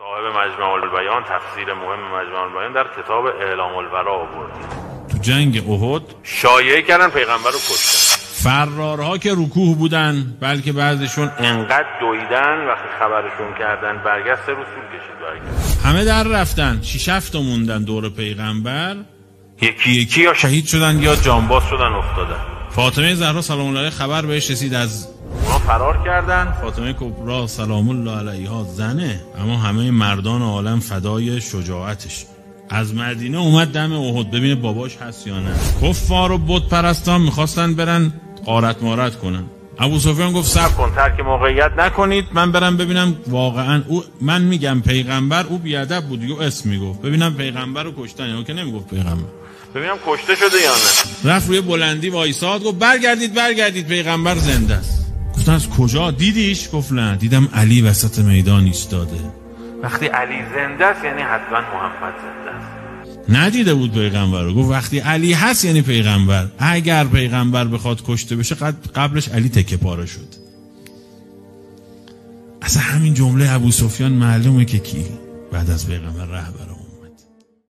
صاحب مجمع البیان تفسیر مهم مجمع البیان در کتاب اعلام البراء آورد. تو جنگ احد شایعه کردن پیغمبر رو کشتن. فرارها که رکوع بودن، بلکه بعضشون انقدر دویدن وقتی خبرشون کردن برگشت رسول کشید برگشت. همه در رفتن، 6-7 تا موندن دور پیغمبر، یکی یا شهید شدن یا جانباز شدن افتادن. فاطمه زهرا سلام الله علیها خبر بهش رسید از اونا فرار کردن. فاطمه کبرا سلام الله علیها زنه، اما همه مردان عالم فدای شجاعتش. از مدینه اومد دم احد ببینه باباش هست یا نه. کفار و بت پرستان میخواستن برن غارت مارت کنن. ابو سفیان گفت صبر کن، ترک موقعیت نکنید، من برم ببینم واقعا او، من میگم پیغمبر، او بیادب بود یه اسم میگفت، ببینم پیغمبر رو کشتن یا که نمیگفت پیغمبر، ببینم کشته شده یا نه. رفت روی بلندی وایساد، گفت برگردید پیغمبر زنده است. گفتن از کجا دیدیش؟ گفت نه، دیدم علی وسط میدان ایستاده. وقتی علی زنده است یعنی حتما محمد زنده است. ندیده بود پیغمبر رو. گفت وقتی علی هست یعنی پیغمبر. اگر پیغمبر بخواد کشته بشه قبلش علی تکه پاره شد. اصلا همین جمله ابو سفیان معلومه که کی بعد از پیغمبر رهبر